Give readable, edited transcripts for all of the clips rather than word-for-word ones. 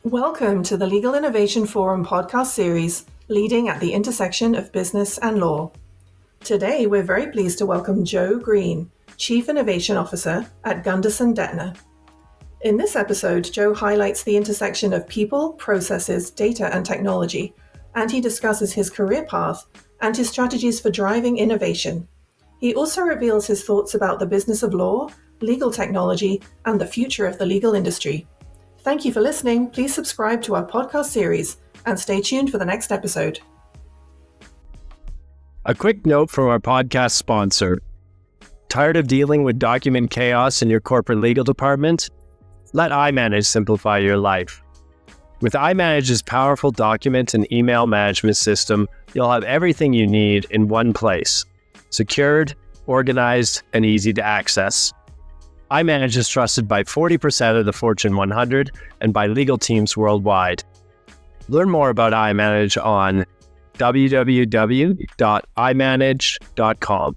Welcome to the Legal Innovation Forum podcast series, Leading at the Intersection of Business and Law. Today, we're very pleased to welcome Joe Green, Chief Innovation Officer at Gunderson Dettmer. In this episode, Joe highlights the intersection of people, processes, data, and technology, and he discusses his career path and his strategies for driving innovation. He also reveals his thoughts about the business of law, legal technology, and the future of the legal industry. Thank you for listening. Please subscribe to our podcast series and stay tuned for the next episode. A quick note from our podcast sponsor. Tired of dealing with document chaos in your corporate legal department? Let iManage simplify your life. With iManage's powerful document and email management system, you'll have everything you need in one place. Secured, organized, and easy to access. iManage is trusted by 40% of the Fortune 100 and by legal teams worldwide. Learn more about iManage on www.imanage.com.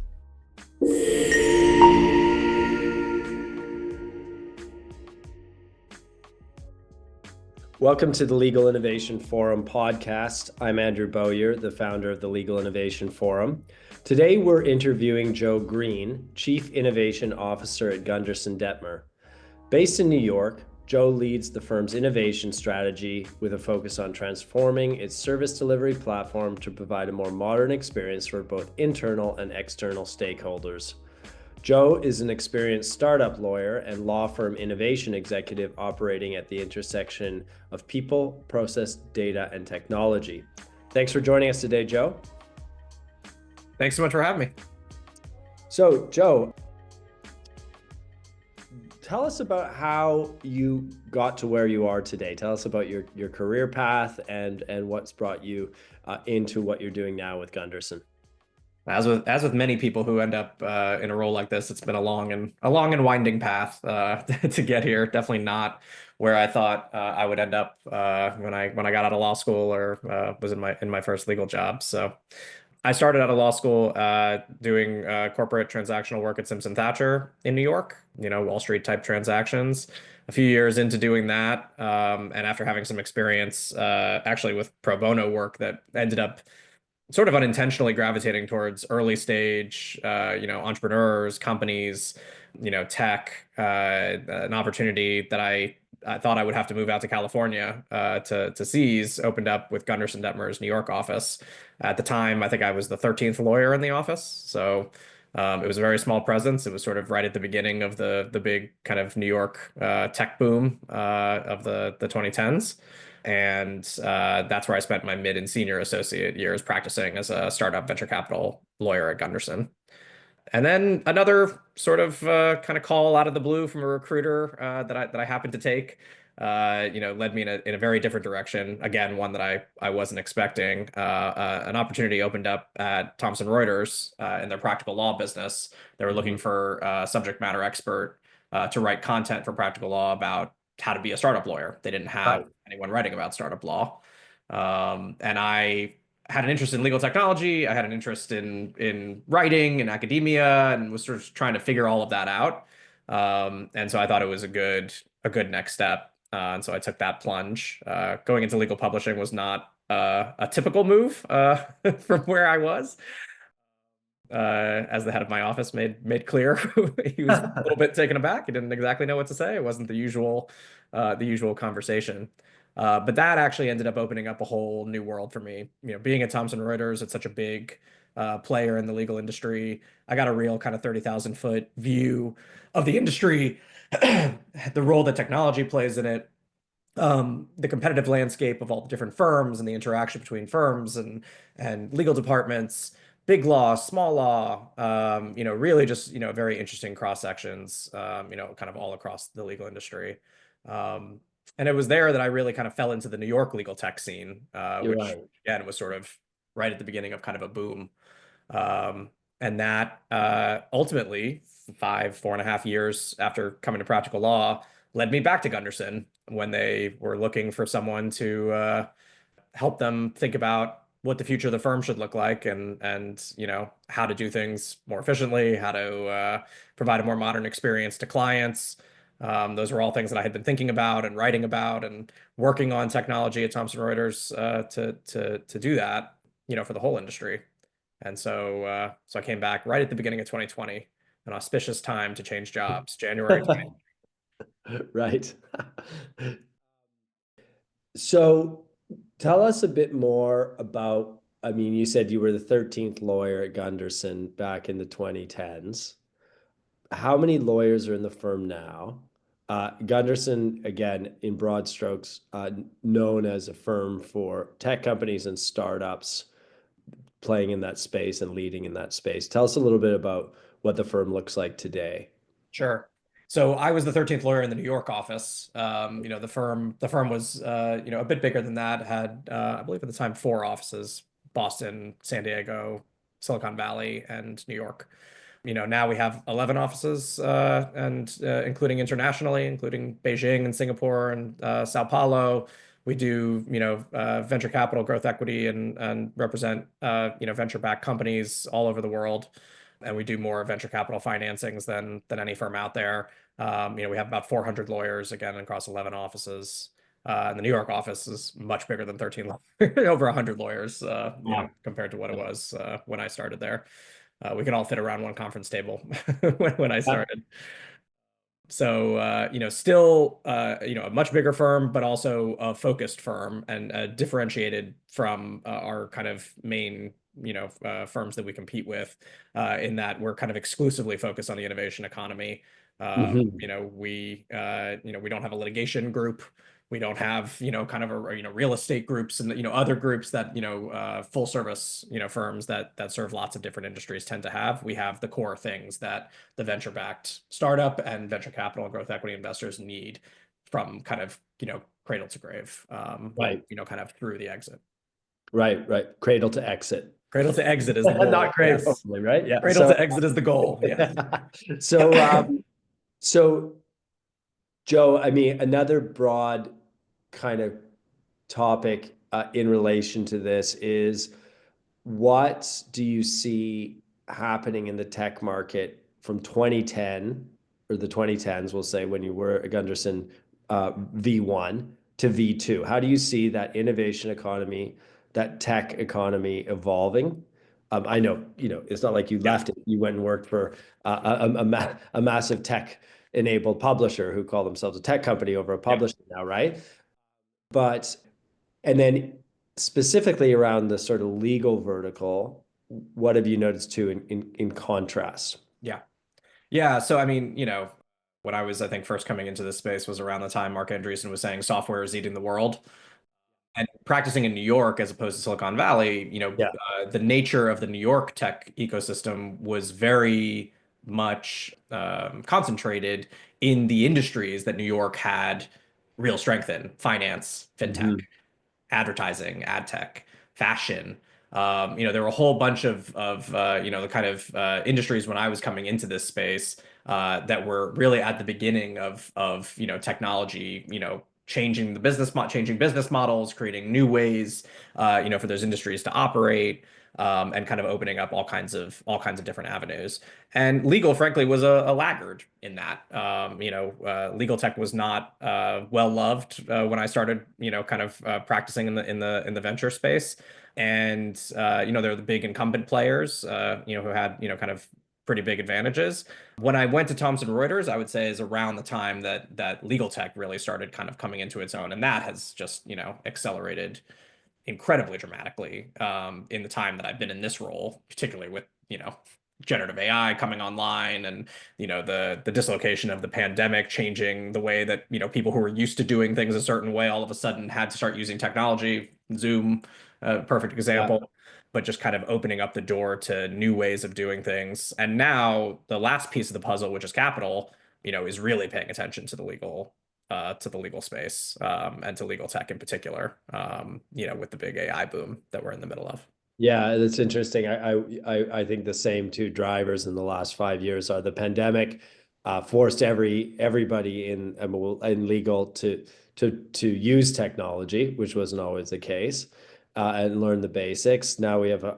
Welcome to the Legal Innovation Forum podcast. I'm Andrew Bowyer, the founder of the Legal Innovation Forum. Today, we're interviewing Joe Green, Chief Innovation Officer at Gunderson Dettmer. Based in New York, Joe leads the firm's innovation strategy with a focus on transforming its service delivery platform to provide a more modern experience for both internal and external stakeholders. Joe is an experienced startup lawyer and law firm innovation executive operating at the intersection of people, process, data, and technology. Thanks for joining us today, Joe. Thanks so much for having me. So, Joe, tell us about how you got to where you are today. Tell us about your career path and what's brought you into what you're doing now with Gunderson. As with many people who end up in a role like this, it's been a long and winding path to get here. Definitely not where I thought I would end up when I got out of law school or was in my first legal job. So I started out of law school doing corporate transactional work at Simpson Thacher in New York, Wall Street type transactions. A few years into doing that, and after having some experience actually with pro bono work that ended up sort of unintentionally gravitating towards early stage, entrepreneurs, companies, tech, an opportunity that I thought I would have to move out to California to seize, opened up with Gunderson Dettmer's New York office. At the time, I think I was the 13th lawyer in the office. So it was a very small presence. It was sort of right at the beginning of the big kind of New York tech boom of the 2010s. And that's where I spent my mid and senior associate years practicing as a startup venture capital lawyer at Gunderson. And then another sort of kind of call out of the blue from a recruiter that I happened to take, led me in a very different direction. Again, one that I wasn't expecting. An opportunity opened up at Thomson Reuters in their practical law business. They were looking for a subject matter expert to write content for practical law about how to be a startup lawyer. They didn't have anyone writing about startup law. And I had an interest in legal technology. I had an interest in writing and academia and was sort of trying to figure all of that out. And so I thought it was a good next step. And so I took that plunge. Going into legal publishing was not a typical move from where I was. As the head of my office made clear, he was a little bit taken aback. He didn't exactly know what to say. It wasn't the usual conversation. But that actually ended up opening up a whole new world for me. Being at Thomson Reuters, it's such a big player in the legal industry. I got a real kind of 30,000 foot view of the industry, the role that technology plays in it, the competitive landscape of all the different firms and the interaction between firms and legal departments. Big law, small law, really just, very interesting cross sections, kind of all across the legal industry. And it was there that I really kind of fell into the New York legal tech scene, which again was sort of right at the beginning of kind of a boom. And that ultimately, 4.5 years after coming to practical law, led me back to Gunderson when they were looking for someone to help them think about what the future of the firm should look like and how to do things more efficiently, how to provide a more modern experience to clients. Those were all things that I had been thinking about and writing about and working on technology at Thomson Reuters to do that, for the whole industry. And so I came back right at the beginning of 2020, an auspicious time to change jobs, January. Right. So tell us a bit more about, I mean, you said you were the 13th lawyer at Gunderson back in the 2010s. How many lawyers are in the firm now? Gunderson, again, in broad strokes, known as a firm for tech companies and startups playing in that space and leading in that space. Tell us a little bit about what the firm looks like today. Sure. So I was the 13th lawyer in the New York office. The firm was a bit bigger than that, had I believe at the time 4 offices: Boston, San Diego, Silicon Valley, and New York. Now we have 11 offices, and including internationally, including Beijing and Singapore and Sao Paulo. We do, venture capital, growth equity, and represent, venture-backed companies all over the world. And we do more venture capital financings than any firm out there. We have about 400 lawyers, again, across 11 offices. And the New York office is much bigger than 13 lawyers, over 100 lawyers, Wow. compared to what it was when I started there. We could all fit around one conference table when I Yeah. started. So, still, a much bigger firm, but also a focused firm and differentiated from our kind of main, firms that we compete with, in that we're kind of exclusively focused on the innovation economy. Mhm. We don't have a litigation group. We don't have, kind of real estate groups and, other groups that, full service, firms that serve lots of different industries tend to have. We have the core things that the venture-backed startup and venture capital and growth equity investors need from kind of, cradle to grave, Right, kind of through the exit. right. Cradle to exit. Cradle to exit is the Not goal. cradle, Yes. hopefully, right? Yeah. Cradle to exit is the goal. Yes. So, so Joe, I mean, another broad kind of topic in relation to this is what do you see happening in the tech market from 2010 or the 2010s, we'll say, when you were at Gunderson V1 to V2? How do you see that innovation economy, that tech economy evolving? I know, it's not like you Yeah. left it. You went and worked for a massive tech-enabled publisher who call themselves a tech company over a Yeah. publisher now, right? But and then specifically around the sort of legal vertical, what have you noticed too in contrast? Yeah. Yeah. So, I mean, when I was, I think, first coming into this space was around the time Mark Andreessen was saying software is eating the world. And practicing in New York as opposed to Silicon Valley, Yeah. the nature of the New York tech ecosystem was very much concentrated in the industries that New York had real strength in: finance, fintech, Mhm. advertising, ad tech, fashion. There were a whole bunch of the kind of industries when I was coming into this space that were really at the beginning of technology, changing business models, creating new ways, for those industries to operate. And kind of opening up all kinds of different avenues. And legal, frankly, was a laggard in that. Legal tech was not well loved when I started, kind of practicing in the venture space. And they're the big incumbent players, who had, kind of pretty big advantages. When I went to Thomson Reuters, I would say is around the time that legal tech really started kind of coming into its own, and that has just, accelerated incredibly dramatically in the time that I've been in this role, particularly with, generative AI coming online and, the dislocation of the pandemic changing the way that, people who were used to doing things a certain way all of a sudden had to start using technology. Zoom, perfect Yeah. example, but just kind of opening up the door to new ways of doing things. And now the last piece of the puzzle, which is capital, is really paying attention to the legal space, and to legal tech in particular, with the big AI boom that we're in the middle of. Yeah, that's interesting. I think the same two drivers in the last 5 years are the pandemic forced everybody in legal to use technology, which wasn't always the case, and learn the basics. Now we have a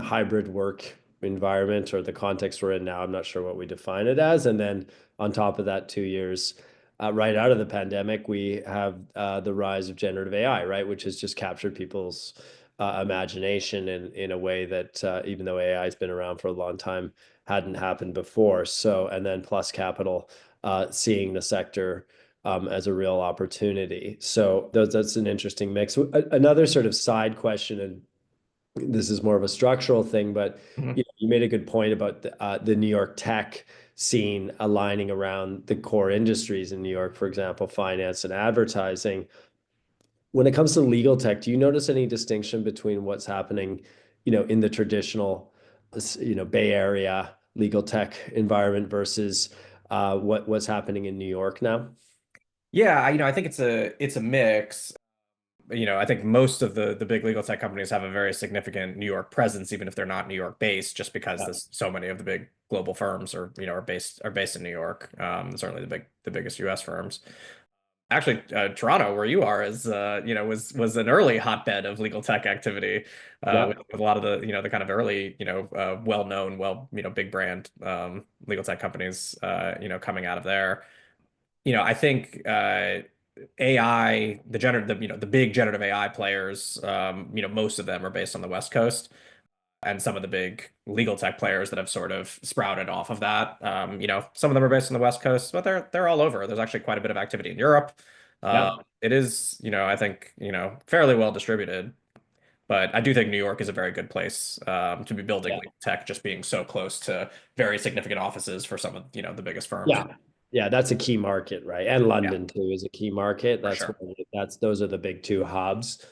hybrid work environment or the context we're in now. I'm not sure what we define it as. And then on top of that, 2 years right out of the pandemic, we have the rise of generative AI, right, which has just captured people's imagination in a way that even though AI has been around for a long time, hadn't happened before. So, and then plus capital seeing the sector as a real opportunity. So that's an interesting mix. Another sort of side question, and this is more of a structural thing, but Mhm. you made a good point about the New York tech scene aligning around the core industries in New York, for example, finance and advertising. When it comes to legal tech, do you notice any distinction between what's happening, in the traditional, Bay Area legal tech environment versus what's happening in New York now? Yeah, I think it's a mix. I think most of the big legal tech companies have a very significant New York presence, even if they're not New York based, just because Yeah. there's so many of the big global firms are based in New York. Certainly the biggest U.S. firms. Actually, Toronto, where you are, is was an early hotbed of legal tech activity, Yeah. with a lot of the kind of early well-known, big brand legal tech companies coming out of there. I think AI, the big generative AI players, most of them are based on the West Coast, and some of the big legal tech players that have sort of sprouted off of that. Some of them are based on the West Coast, but they're all over. There's actually quite a bit of activity in Europe. Yeah. It is, I think, fairly well distributed. But I do think New York is a very good place to be building Yeah. legal tech, just being so close to very significant offices for some of, the biggest firms. Yeah. Yeah, that's a key market, right? And Yeah, London too is a key market. for That's sure. one that's those are the big two hubs.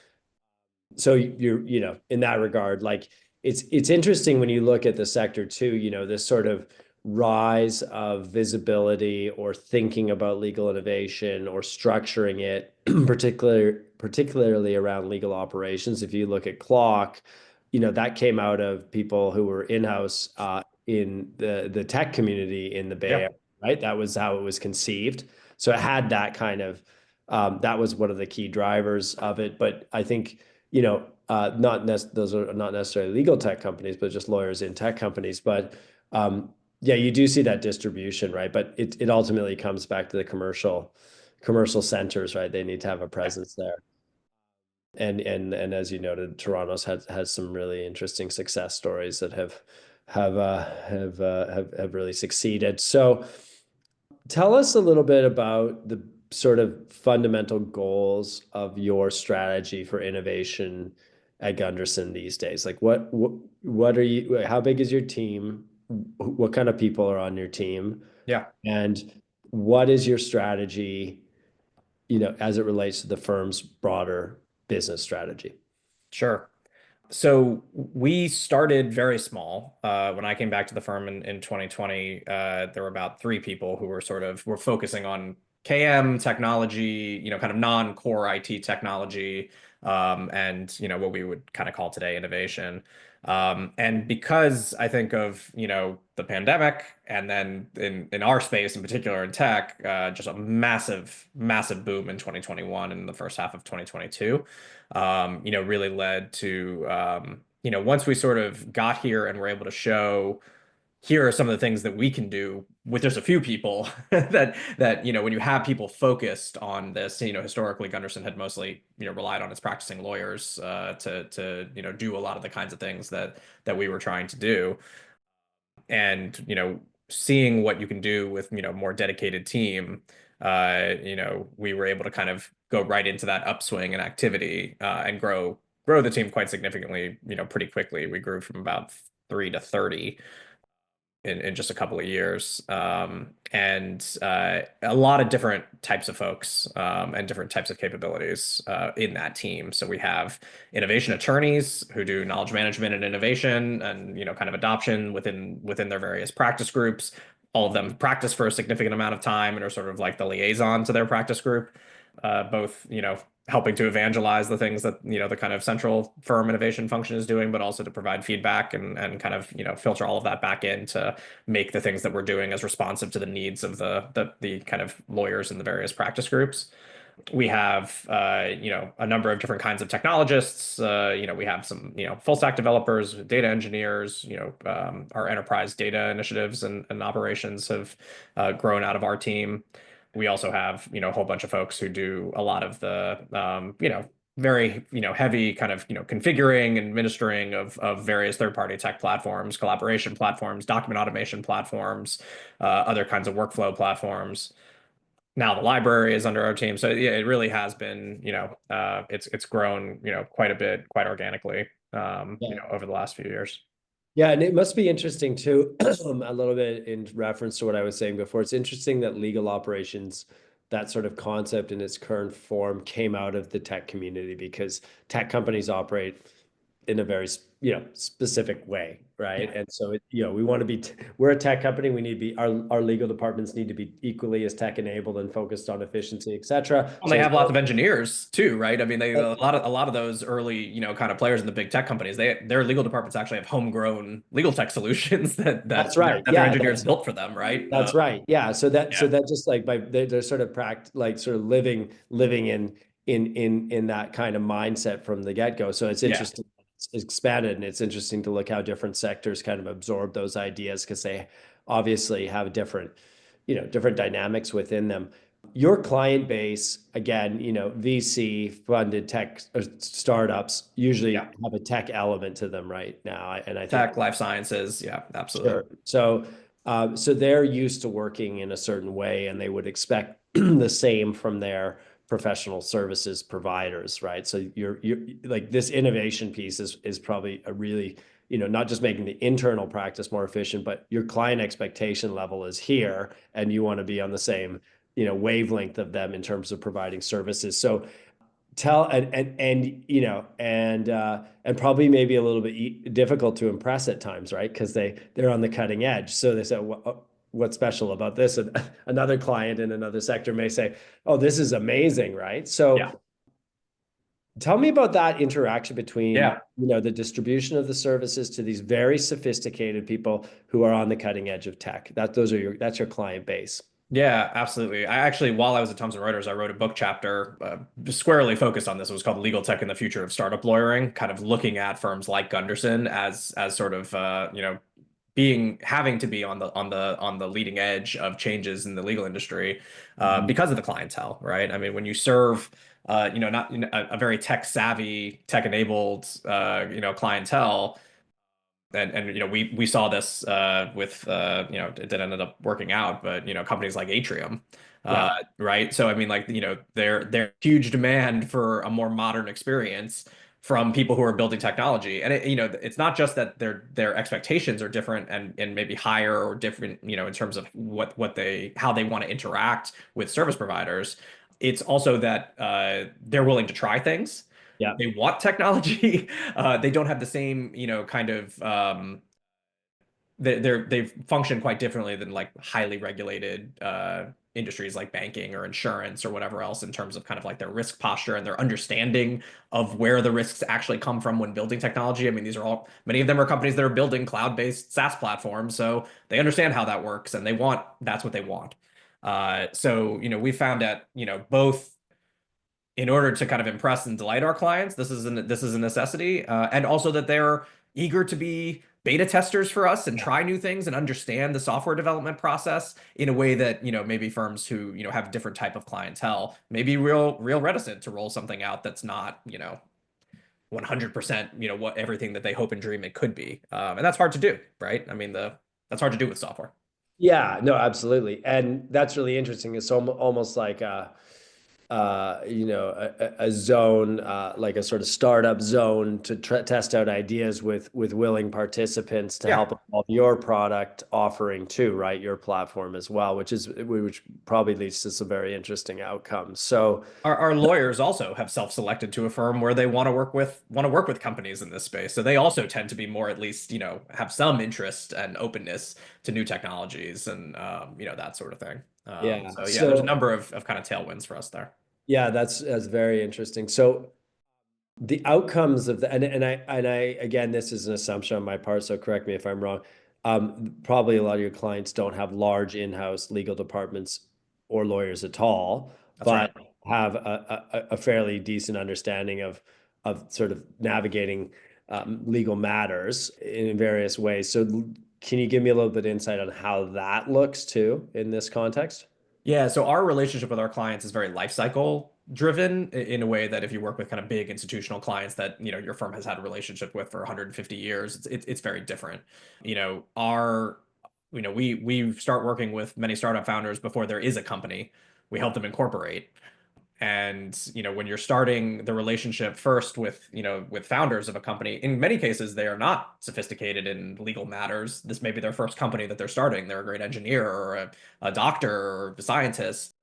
So in that regard, like it's interesting when you look at the sector too, this sort of rise of visibility or thinking about legal innovation or structuring it, particularly around legal operations. If you look at Clock, that came out of people who were in-house in the tech community in the Bay Yeah, Area, right? That was how it was conceived. So it had that kind of that was one of the key drivers of it. But I think those are not necessarily legal tech companies, but just lawyers in tech companies. But yeah, you do see that distribution, right? But it ultimately comes back to the commercial centers, right? They need to have a yeah. presence there. And as you noted, Toronto's has some really interesting success stories that have really succeeded. So tell us a little bit about the sort of fundamental goals of your strategy for innovation at Gunderson these days. Like what are you, how big is your team? What kind of people are on your team? Yeah. And what is your strategy, as it relates to the firm's broader business strategy? Sure. So we started very small. When I came back to the firm in 2020, there were about three people who were focusing on KM technology, kind of non-core IT technology, and what we would kind of call today innovation. And because I think of the pandemic, and then in our space in particular in tech, just a massive massive boom in 2021 and the first half of 2022, really led to, once we sort of got here and were able to show, here are some of the things that we can do with just a few people that, when you have people focused on this, historically Gunderson had mostly, relied on its practicing lawyers, to do a lot of the kinds of things that we were trying to do. And seeing what you can do with more dedicated team, we were able to kind of go right into that upswing in activity, and grow the team quite significantly, pretty quickly. We grew from about 3 to 30 in just a couple of years. And a lot of different types of folks, and different types of capabilities in that team. So we have innovation attorneys who do knowledge management and innovation and kind of adoption within their various practice groups. All of them practice for a significant amount of time and are sort of like the liaison to their practice group, both helping to evangelize the things that the kind of central firm innovation function is doing, but also to provide feedback and kind of filter all of that back in to make the things that we're doing as responsive to the needs of the kind of lawyers in the various practice groups. We have a number of different kinds of technologists. We have some full stack developers, data engineers. Our enterprise data initiatives and operations have grown out of our team. we also have, a whole bunch of folks who do a lot of the, very, heavy kind of, configuring and administering of various third-party tech platforms, collaboration platforms, document automation platforms, other kinds of workflow platforms. Now the library is under our team. So yeah, it really has been, it's grown, quite a bit, quite organically, over the last few years. Yeah, and it must be interesting too, a little bit in reference to what I was saying before. It's interesting that legal operations, that sort of concept in its current form, came out of the tech community because tech companies operate in a very, specific way, right? Yeah. And so, we want to be, we're a tech company. We need to be, our legal departments need to be equally as tech enabled and focused on efficiency, et cetera. Well, So they as have lots of engineers too, right? I mean, they well, a lot of those early, kind of players in the big tech companies, their legal departments actually have homegrown legal tech solutions that that's right. that their Yeah, engineers built for them, right? that's right. Yeah. So Yeah, that just like they're sort of like sort of living in that kind of mindset from the get-go. So it's yeah. interesting, it's expanded, and it's interesting to look how different sectors kind of absorb those ideas because they obviously have different, different dynamics within them. Your client base, again, VC funded tech startups usually Yeah. have a tech element to them right now. And I think Tech, life sciences. Yeah, absolutely. sure. So they're used to working in a certain way, and they would expect the same from their professional services providers, right? So you're like this innovation piece is probably a really, not just making the internal practice more efficient, but your client expectation level is here, and you want to be on the same, wavelength of them in terms of providing services. So tell and probably maybe a little bit difficult to impress at times, right? Because they're on the cutting edge. So they say, what's special about this? And another client in another sector may say, oh, this is amazing, right? So Yeah. tell me about that interaction between, Yeah. the distribution of the services to these very sophisticated people who are on the cutting edge of tech. That's your client base. Yeah, absolutely. I actually, while I was at Thomson Reuters, I wrote a book chapter squarely focused on this. It was called "Legal Tech and the Future of Startup Lawyering," kind of looking at firms like Gunderson as sort of being having to be on the leading edge of changes in the legal industry Mhm. because of the clientele, right? I mean, when you serve not a very tech savvy, tech enabled clientele, and we saw this with it did ended up working out, but companies like Atrium, Yeah, right? So I mean, like their huge demand for a more modern experience from people who are building technology, and it's not just that their expectations are different and maybe higher or different, in terms of what they how they want to interact with service providers. It's also that they're willing to try things. yeah, They want technology. They don't have the same, kind of they function quite differently than like highly regulated industries like banking or insurance or whatever else in terms of kind of like their risk posture and their understanding of where the risks actually come from when building technology. I mean, these are all many of them are companies that are building cloud-based SaaS platforms, so they understand how that works and that's what they want. So we found that both in order to kind of impress and delight our clients, this is a necessity, and also that they're eager to be beta testers for us and try new things and understand the software development process in a way that maybe firms who have a different type of clientele may be real reticent to roll something out that's not 100% what everything that they hope and dream it could be, and that's hard to do, right? I mean that's hard to do with software. yeah, no, absolutely, and that's really interesting. It's almost like a zone, like a sort of startup zone to test out ideas with willing participants to Yeah. help evolve your product offering too, right? Your platform as well, which probably leads to some very interesting outcomes. So Our lawyers also have self-selected to a firm where they want to work with companies in this space. So they also tend to be more, at least, have some interest and openness to new technologies and that sort of thing. yeah, So yeah, there's a so number of kind of tailwinds for us there. yeah, that's very interesting. So the outcomes of the and I again, this is an assumption on my part, so correct me if I'm wrong. Probably a lot of your clients don't have large in-house legal departments or lawyers at all, That's right. but have a fairly decent understanding of sort of navigating legal matters in various ways. So can you give me a little bit of insight on how that looks too in this context? Yeah, so our relationship with our clients is very life cycle driven in a way that if you work with kind of big institutional clients that, your firm has had a relationship with for 150 years, it's very different. You know, our we start working with many startup founders before there is a company. We help them incorporate. And, when you're starting the relationship first with, with founders of a company, in many cases, they are not sophisticated in legal matters. This may be their first company that they're starting. They're a great engineer or a doctor or a scientist,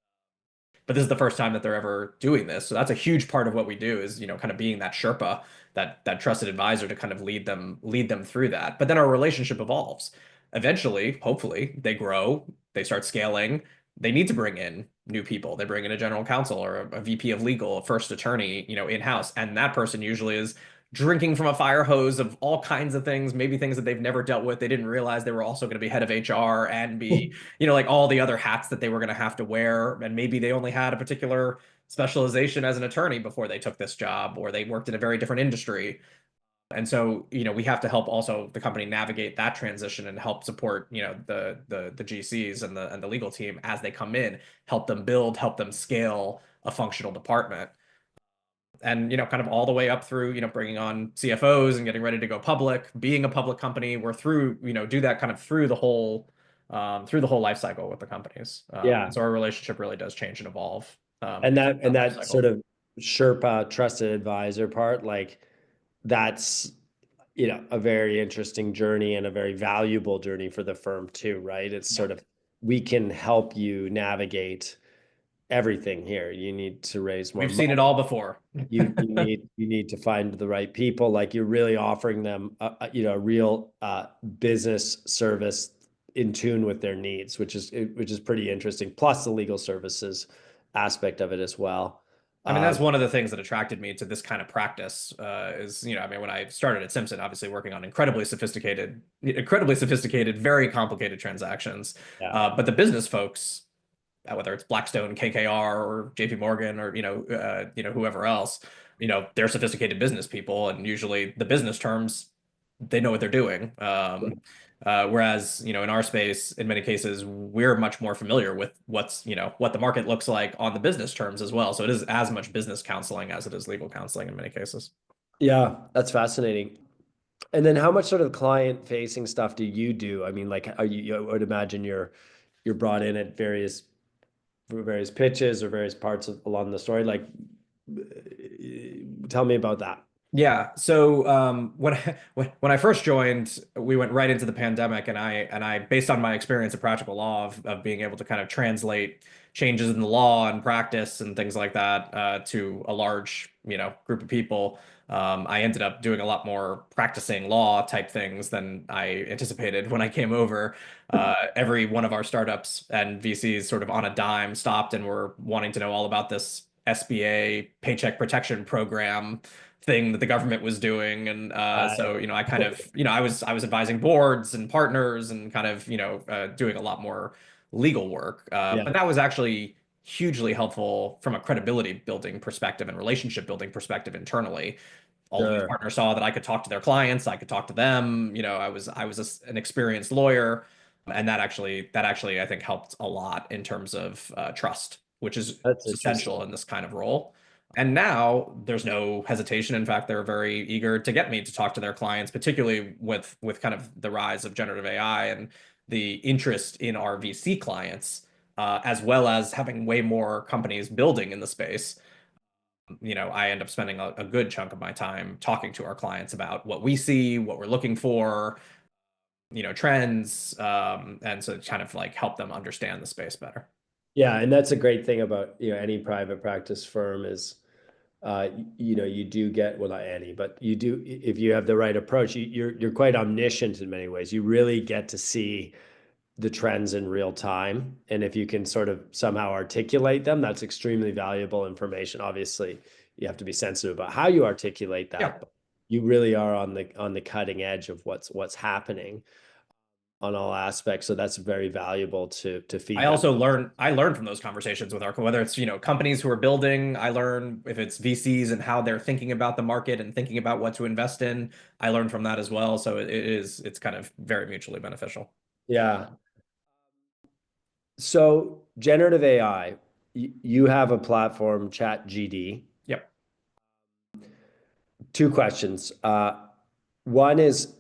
but this is the first time that they're ever doing this. So that's a huge part of what we do is, kind of being that Sherpa, that trusted advisor to kind of lead them through that. But then our relationship evolves. Eventually, hopefully, they grow, they start scaling. They need to bring in new people. They bring in a general counsel or a VP of legal, a first attorney, in-house. And that person usually is drinking from a fire hose of all kinds of things, maybe things that they've never dealt with. They didn't realize they were also going to be head of HR and be, like all the other hats that they were going to have to wear. And maybe they only had a particular specialization as an attorney before they took this job, or they worked in a very different industry. And so, we have to help also the company navigate that transition and help support, the GCs and the legal team as they come in, help them build, help them scale a functional department. And, kind of all the way up through, bringing on CFOs and getting ready to go public, being a public company. We're through, do that kind of through the whole life cycle with the companies. Yeah. So our relationship really does change and evolve And that through and that life that sort cycle. of Sherpa trusted advisor part, like that's a very interesting journey and a very valuable journey for the firm too, right? It's Yeah. sort of we can help you navigate everything here. You need to raise more We've seen money. it all before. You need to find the right people. Like you're really offering them a real business service in tune with their needs, which is pretty interesting. Plus the legal services aspect of it as well. I mean, Um, that's one of the things that attracted me to this kind of practice is, I mean, when I started at Simpson, obviously working on incredibly sophisticated, very complicated transactions. yeah, But the business folks, whether it's Blackstone, KKR, or JP Morgan, or whoever else, they're sophisticated business people, and usually the business terms they know what they're doing. Whereas in our space, in many cases, we're much more familiar with what the market looks like on the business terms as well. So it is as much business counseling as it is legal counseling in many cases. yeah, that's fascinating. And then how much sort of client facing stuff do you do? I mean, like, I would imagine you're brought in at various pitches or various parts along the story. Like, tell me about that. Yeah. So when I first joined, we went right into the pandemic, and I based on my experience of practical law of being able to kind of translate changes in the law and practice and things like that to a large group of people. I ended up doing a lot more practicing law type things than I anticipated when I came over. Every one of our startups and VCs sort of on a dime stopped and were wanting to know all about this SBA Paycheck Protection Program thing that the government was doing. And Uh, so, I kind of, I was advising boards and partners and kind of, doing a lot more legal work. yeah, But that was actually hugely helpful from a credibility building perspective and relationship building perspective internally. All of these sure. partners saw that I could talk to their clients, I could talk to them. I was an experienced lawyer, and that actually I think helped a lot in terms of trust, which is That's essential interesting. in this kind of role. And now there's no hesitation. In fact, they're very eager to get me to talk to their clients, particularly with kind of the rise of generative AI and the interest in our VC clients, as well as having way more companies building in the space. I end up spending a good chunk of my time talking to our clients about what we see, what we're looking for, trends, and so kind of like help them understand the space better. Yeah, and that's a great thing about any private practice firm is you do get, well, not any, but you do, if you have the right approach, you're quite omniscient in many ways. You really get to see the trends in real time, and if you can sort of somehow articulate them, that's extremely valuable information. Obviously, you have to be sensitive about how you articulate Yeah. that, but you really are on the cutting edge of what's happening on all aspects. So that's very valuable to I feedback. also learn from those conversations with our, whether it's, companies who are building, I learn if it's VCs and how they're thinking about the market and thinking about what to invest in. I learn from that as well. So it's kind of very mutually beneficial. Yeah. So generative AI, you have a platform, ChatGD. Yep. Two questions. One is,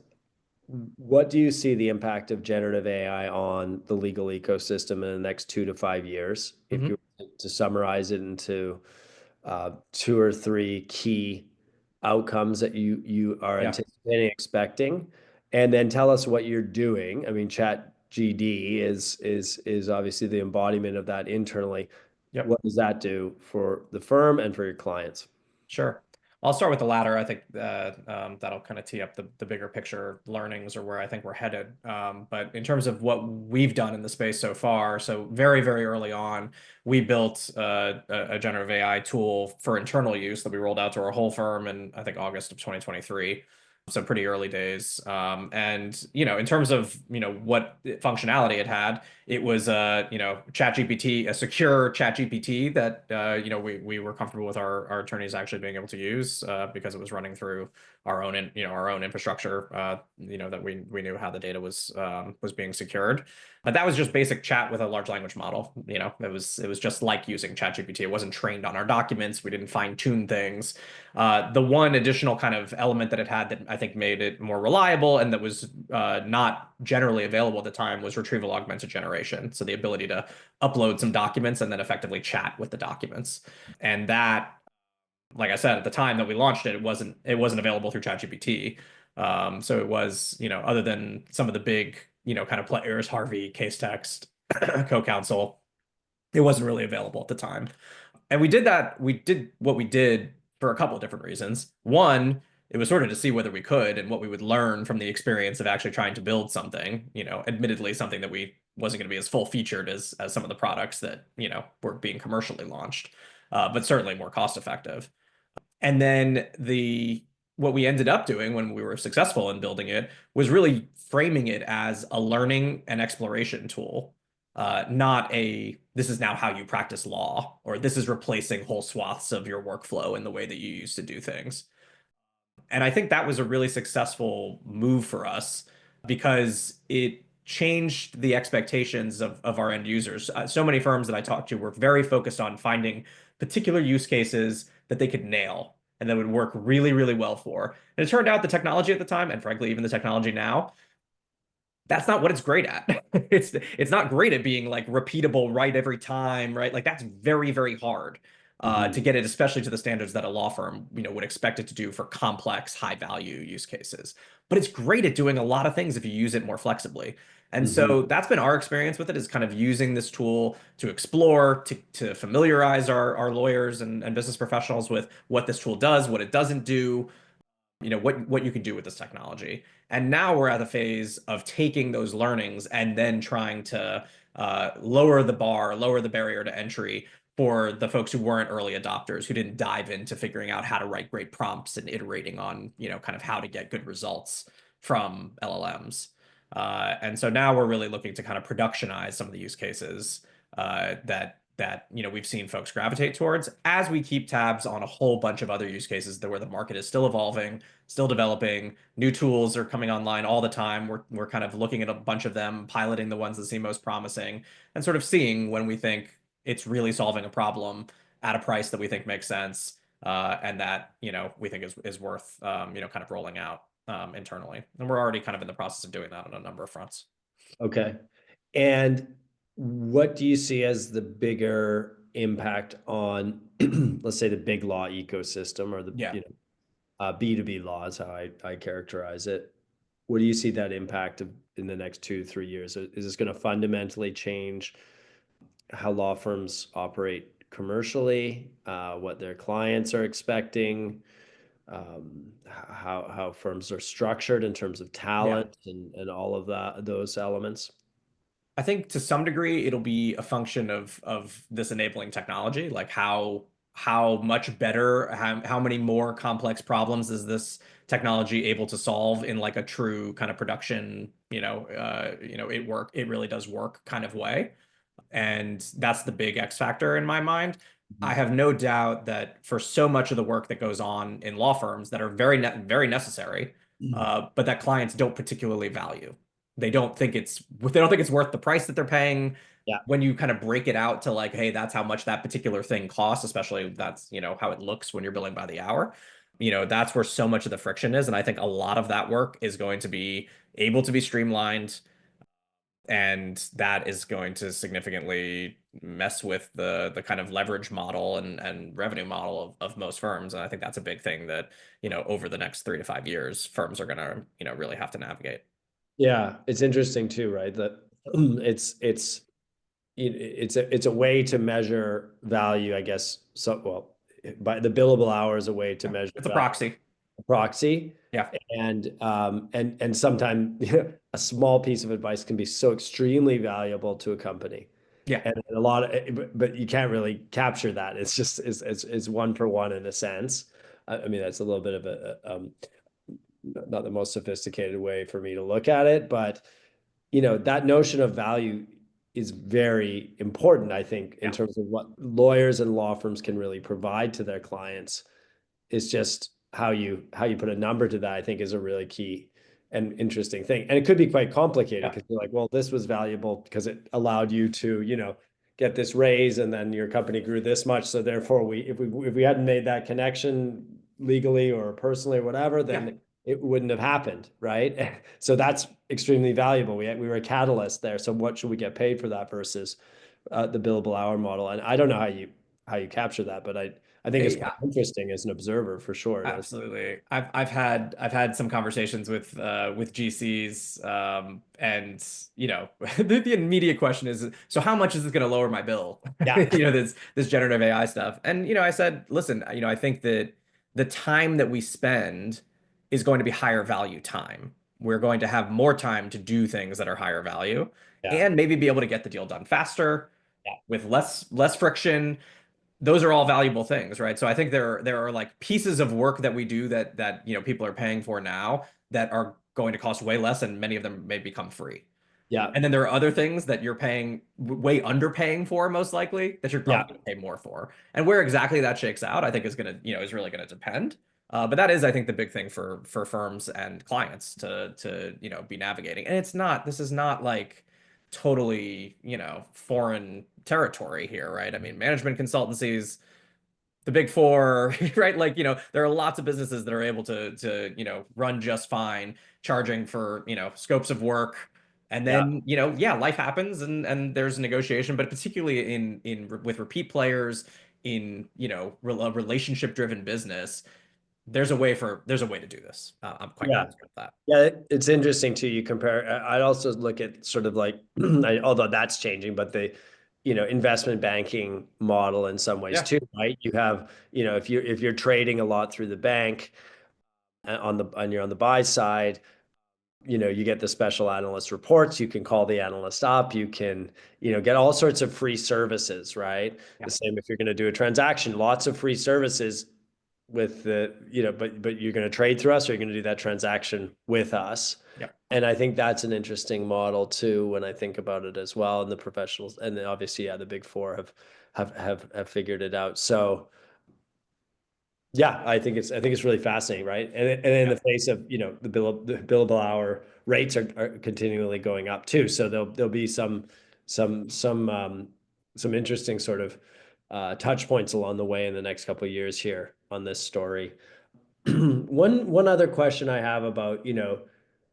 what do you see the impact of generative AI on the legal ecosystem in the next 2 to 5 years? If Hmm. you were to summarize it into two or three key outcomes that you are Yeah. anticipating, expecting, and then tell us what you're doing. I mean, Chat GD is obviously the embodiment of that internally. Yep. What does that do for the firm and for your clients? Sure. I'll start with the latter. I think that'll kind of tee up the bigger picture learnings or where I think we're headed. But in terms of what we've done in the space so far, so very, very early on, we built a generative AI tool for internal use that we rolled out to our whole firm in, I think, August of 2023. So pretty early days. And, in terms of, what functionality it had, it was ChatGPT, a secure ChatGPT that we were comfortable with our attorneys actually being able to use because it was running through our own infrastructure that we knew how the data was being secured. But that was just basic chat with a large language model. It was just like using ChatGPT. It wasn't trained on our documents. We didn't fine tune things. The one additional kind of element that it had that I think made it more reliable and that was not generally available at the time was retrieval augmented generation. So the ability to upload some documents and then effectively chat with the documents. And that, like I said, at the time that we launched it, it wasn't available through ChatGPT. So it was, other than some of the big, kind of players, Harvey, Casetext, CoCounsel, it wasn't really available at the time. And we did what we did for a couple of different reasons. One, it was sort of to see whether we could and what we would learn from the experience of actually trying to build something, admittedly something that we wasn't going to be as full featured as some of the products that, were being commercially launched, but certainly more cost effective. And then what we ended up doing when we were successful in building it was really framing it as a learning and exploration tool, not this is now how you practice law, or this is replacing whole swaths of your workflow in the way that you used to do things. And I think that was a really successful move for us because it changed the expectations of our end users. So many firms that I talked to were very focused on finding particular use cases that they could nail and that would work really, really well for. And it turned out the technology at the time, and frankly, even the technology now, that's not what it's great at. It's not great at being like repeatable right every time, right? Like that's very, very hard to get it, especially to the standards that a law firm, would expect it to do for complex, high value use cases. But it's great at doing a lot of things if you use it more flexibly. And Mm-hmm. so that's been our experience with it, is kind of using this tool to explore, to familiarize our lawyers and business professionals with what this tool does, what it doesn't do, what you can do with this technology. And now we're at the phase of taking those learnings and then trying to lower the bar, lower the barrier to entry for the folks who weren't early adopters, who didn't dive into figuring out how to write great prompts and iterating on, kind of how to get good results from LLMs. And so now we're really looking to kind of productionize some of the use cases that we've seen folks gravitate towards, as we keep tabs on a whole bunch of other use cases that where the market is still evolving, still developing. New tools are coming online all the time. We're kind of looking at a bunch of them, piloting the ones that seem most promising, and sort of seeing when we think it's really solving a problem at a price that we think makes sense, and that we think is worth kind of rolling out internally. And we're already kind of in the process of doing that on a number of fronts. Okay. And what do you see as the bigger impact on, let's say, the big law ecosystem, or the Yeah. B2B law is how I characterize it? What do you see that impact of in the next 2 to 3 years? Is this going to fundamentally change how law firms operate commercially, what their clients are expecting, how firms are structured in terms of Yeah. talent and all of those elements? I think to some degree it'll be a function of this enabling technology, like how much better, how many more complex problems is this technology able to solve in like a true kind of production, it really does work kind of way. And that's the big X factor in my mind. I have no doubt that for so much of the work that goes on in law firms that are very necessary, but that clients don't particularly value. They don't think it's worth the price that they're paying. Yeah. when you kind of break it out to like, hey, that's how much that particular thing costs, especially that's, how it looks when you're billing by the hour, that's where so much of the friction is. And I think a lot of that work is going to be able to be streamlined, and that is going to significantly mess with the kind of leverage model and revenue model of most firms. And I think that's a big thing that, over the next 3 to 5 years, firms are going to, really have to navigate. Yeah, it's interesting too, right? That it's a way to measure value, I guess. So, well, by the billable hour is a way to Yeah. measure It's a value, proxy. proxy, Yeah. and sometimes a small piece of advice can be so extremely valuable to a company, Yeah. and a lot of, but you can't really capture that. It's just it's one for one in a sense. I mean, that's a little bit of not the most sophisticated way for me to look at it, but that notion of value is very important, I think, in Yeah. terms of what lawyers and law firms can really provide to their clients. Is just how you put a number to that, I think, is a really key and interesting thing. And it could be quite complicated Yeah. because you're like, well, this was valuable because it allowed you to, get this raise, and then your company grew this much. So therefore, if we hadn't made that connection legally or personally or whatever, Yeah. then it wouldn't have happened, right? So that's extremely valuable. We were a catalyst there. So what should we get paid for that versus the billable hour model? And I don't know how you capture that, but I think it's quite Yeah. interesting as an observer for sure. Absolutely. I've had some conversations with GCs, and the immediate question is, so how much is this going to lower my bill? Yeah, This generative AI stuff. And I said, listen, I think that the time that we spend is going to be higher value time. We're going to have more time to do things that are higher value, yeah, and maybe be able to get the deal done faster yeah, with less friction. Those are all valuable things, right? So I think there are like pieces of work that we do that people are paying for now that are going to cost way less, and many of them may become free. yeah, And then there are other things that you're paying way underpaying for, most likely, that you're yeah, probably going to pay more for. And where exactly that shakes out, I think is really gonna depend. But that is, I think, the big thing for firms and clients to be navigating. And this is not like totally foreign territory here, right? I mean, management consultancies, the big four, right? Like, there are lots of businesses that are able to run just fine, charging for, scopes of work. And yeah, then, yeah, life happens, and there's negotiation, but particularly with repeat players in, a relationship driven business, there's a way to do this. I'm quite yeah. confident of that. Yeah, it's interesting too. You compare. I'd also look at sort of like, although that's changing, but the, investment banking model in some ways Yeah. too, right? You have, if you're trading a lot through the bank, and you're on the buy side, you get the special analyst reports. You can call the analyst up. You can, get all sorts of free services, right? Yeah. The same if you're going to do a transaction, lots of free services with the, but you're going to trade through us, or you're going to do that transaction with us. Yeah. And I think that's an interesting model too, when I think about it as well. And the professionals, and then obviously, yeah, the big four have figured it out. So yeah, I think it's really fascinating, right? And in Yeah. the face of, the billable hour rates are continually going up too. So there'll be some interesting sort of touch points along the way in the next couple of years here on this story. One other question I have about,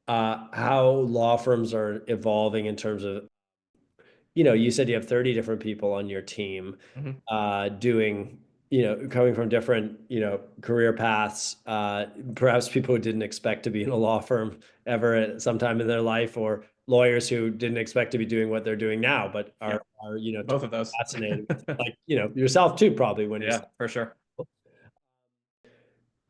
how law firms are evolving in terms of, you said you have 30 different people on your team, Mhm. doing, coming from different, career paths, perhaps people who didn't expect to be in a law firm ever at some time in their life, or lawyers who didn't expect to be doing what they're doing now, but Yeah. are, Both of those. fascinated with, like, yourself too, probably when you. Yeah, for sure.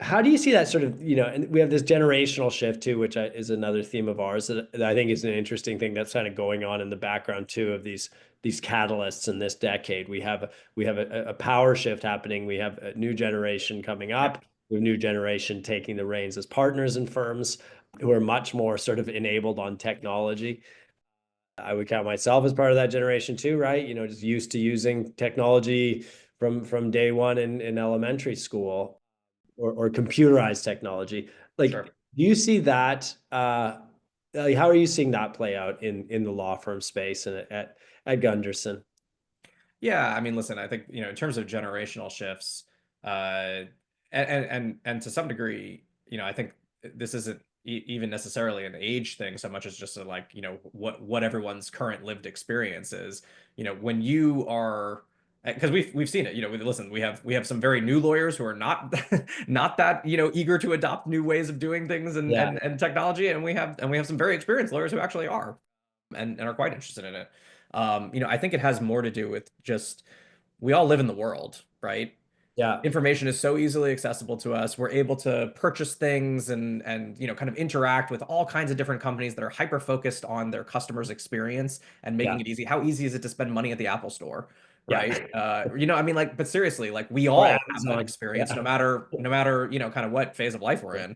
How do you see that sort of, and we have this generational shift too, which is another theme of ours that I think is an interesting thing that's kind of going on in the background too, of these catalysts in this decade. We have a power shift happening. We have a new generation coming Yeah. up. We have a new generation taking the reins as partners in firms who are much more sort of enabled on technology. I would count myself as part of that generation too, right? Just used to using technology from day one in elementary school, or computerized technology. Like, Sure. do you see that? Like, how are you seeing that play out in the law firm space, and at Gunderson? Yeah, I mean, listen, I think, in terms of generational shifts, and to some degree, I think this isn't even necessarily an age thing so much as just a, like, what everyone's current lived experience is. When you are, because we've seen it, listen, we have some very new lawyers who are not not that, eager to adopt new ways of doing things and Yeah, and technology, and we have some very experienced lawyers who actually are and are quite interested in it. I think it has more to do with just we all live in the world, right? yeah, Information is so easily accessible to us. We're able to purchase things and kind of interact with all kinds of different companies that are hyper focused on their customers' experience and making yeah, it easy. How easy is it to spend money at the Apple Store, yeah. right? I mean, like, but seriously, like we Or all have that Amazon. experience, Yeah, no matter, kind of what phase of life we're in.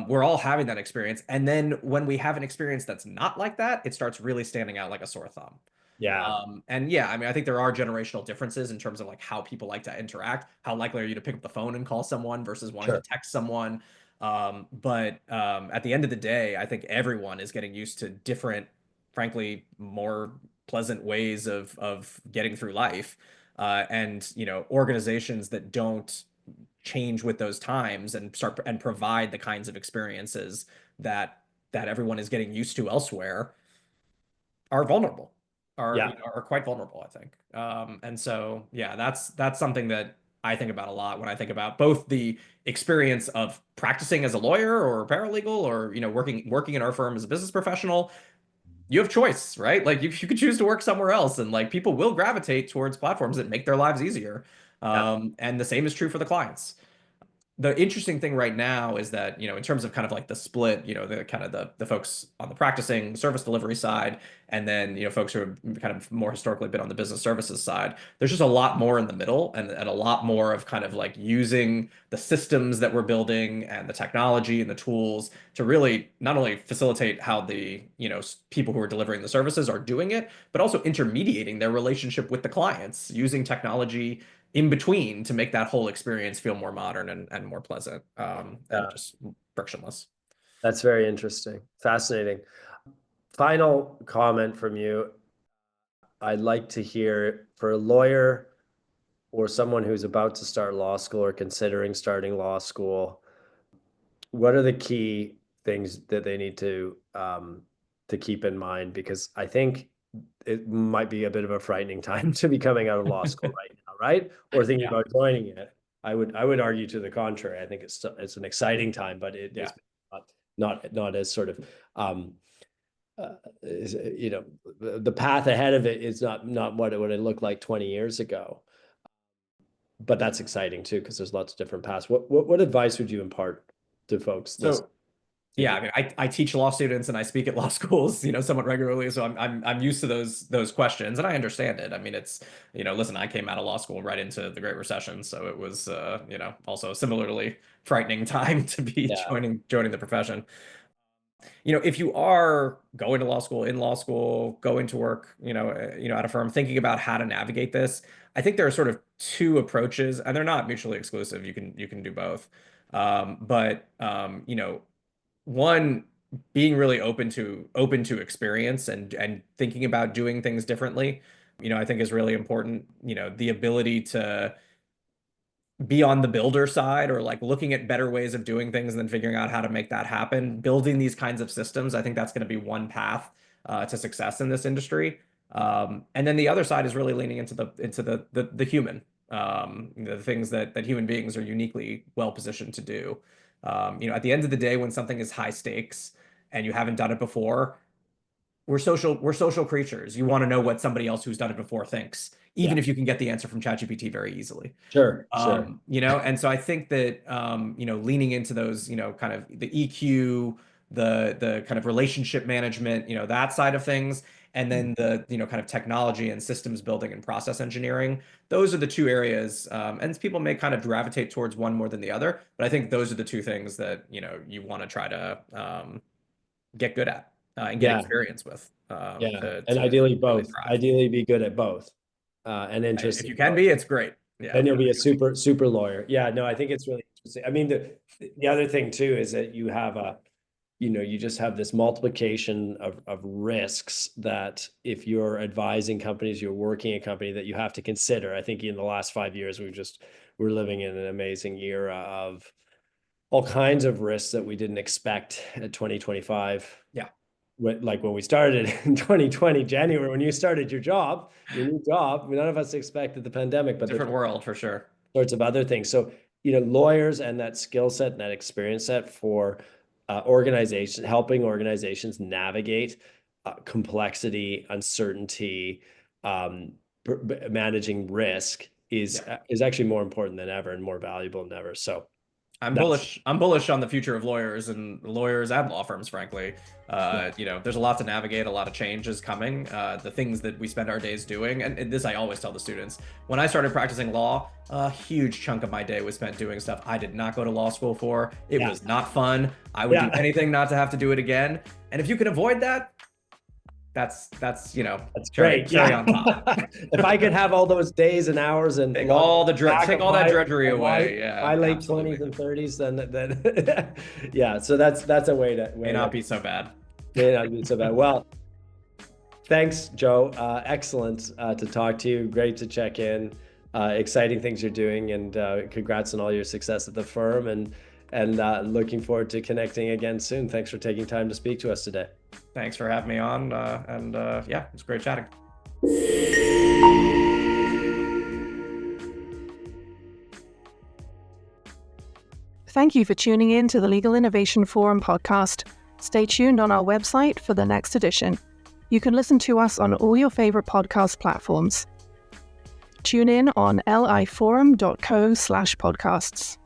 We're all having that experience. And then when we have an experience that's not like that, it starts really standing out like a sore thumb. yeah, And yeah, I mean, I think there are generational differences in terms of like how people like to interact. How likely are you to pick up the phone and call someone versus wanting to sure. text someone? But at the end of the day, I think everyone is getting used to different, frankly, more pleasant ways of getting through life. And organizations that don't change with those times and start and provide the kinds of experiences that everyone is getting used to elsewhere are vulnerable, are Yeah, are quite vulnerable, I think. And so yeah, that's something that I think about a lot when I think about both the experience of practicing as a lawyer or a paralegal or working in our firm as a business professional. You have choice, right? Like you could choose to work somewhere else, and like people will gravitate towards platforms that make their lives easier. yeah, And the same is true for the clients. The interesting thing right now is that, in terms of kind of like the split, the kind of the folks on the practicing service delivery side, and then, folks who have kind of more historically been on the business services side, there's just a lot more in the middle and a lot more of kind of like using the systems that we're building and the technology and the tools to really not only facilitate how the, people who are delivering the services are doing it, but also intermediating their relationship with the clients using technology in between to make that whole experience feel more modern and more pleasant, and yeah. just frictionless. That's very interesting. Fascinating. Final comment from you. I'd like to hear for a lawyer or someone who's about to start law school or considering starting law school, what are the key things that they need to keep in mind? Because I think it might be a bit of a frightening time to be coming out of law school right now, right? Or thinking Yeah, about joining it. I would argue to the contrary. I think it's an exciting time, but yeah. it's not as sort of the path ahead of it is not what it would have looked like 20 years ago. But that's exciting too because there's lots of different paths. What advice would you impart to folks listening? So yeah, I mean, I teach law students and I speak at law schools, somewhat regularly. So I'm used to those questions and I understand it. I mean, it's, listen, I came out of law school right into the Great Recession, so it was, also a similarly frightening time to be Yeah, joining the profession. If you are going to law school, in law school, going to work, at a firm, thinking about how to navigate this, I think there are sort of two approaches, and they're not mutually exclusive. You can do both. But one, being really open to experience and thinking about doing things differently, I think is really important. The ability to be on the builder side or like looking at better ways of doing things and then figuring out how to make that happen, building these kinds of systems. I think that's going to be one path to success in this industry. And then the other side is really leaning into the human, the things that human beings are uniquely well positioned to do. At the end of the day, when something is high stakes and you haven't done it before, we're social creatures. You want to know what somebody else who's done it before thinks, yeah, even if you can get the answer from ChatGPT very easily. sure. And so I think that leaning into those, kind of the EQ, the kind of relationship management, that side of things, and then the kind of technology and systems building and process engineering, those are the two areas. And people may kind of gravitate towards one more than the other, but I think those are the two things that you want to try to get good at and get Yeah, experience with yeah, and to ideally really both. thrive. Ideally, be good at both, and If interested you in can both. be, it's great. Yeah. Then you'll be a super lawyer. Yeah, no, I think it's really interesting. I mean, the other thing too is that you have you just have this multiplication of risks that if you're advising companies, you're working a company, that you have to consider. I think in the last 5 years, we're living in an amazing era of all kinds of risks that we didn't expect at 2025. Yeah. Like when we started in 2020, January, when you started your new job, none of us expected the pandemic, but different world for sure. Sorts of other things. So, lawyers and that skill set and that experience set for organizations, helping organizations navigate complexity, uncertainty, managing risk is actually more important than ever and more valuable than ever. So I'm bullish on the future of lawyers and law firms, frankly. There's a lot to navigate, a lot of change is coming. The things that we spend our days doing, and this I always tell the students, when I started practicing law, a huge chunk of my day was spent doing stuff I did not go to law school for. It was not fun. I would do anything not to have to do it again. And if you can avoid that, that's great. Cherry on top. If I could have all those days and hours and take all that drudgery away. My late 20s and 30s, then yeah. So that's a way to may not be so bad. May not be so bad. Well, thanks, Joe. Excellent to talk to you. Great to check in. Exciting things you're doing, and congrats on all your success at the firm. And looking forward to connecting again soon. Thanks for taking time to speak to us today. Thanks for having me on. It was great chatting. Thank you for tuning in to the Legal Innovation Forum podcast. Stay tuned on our website for the next edition. You can listen to us on all your favorite podcast platforms. Tune in on liforum.co/podcasts.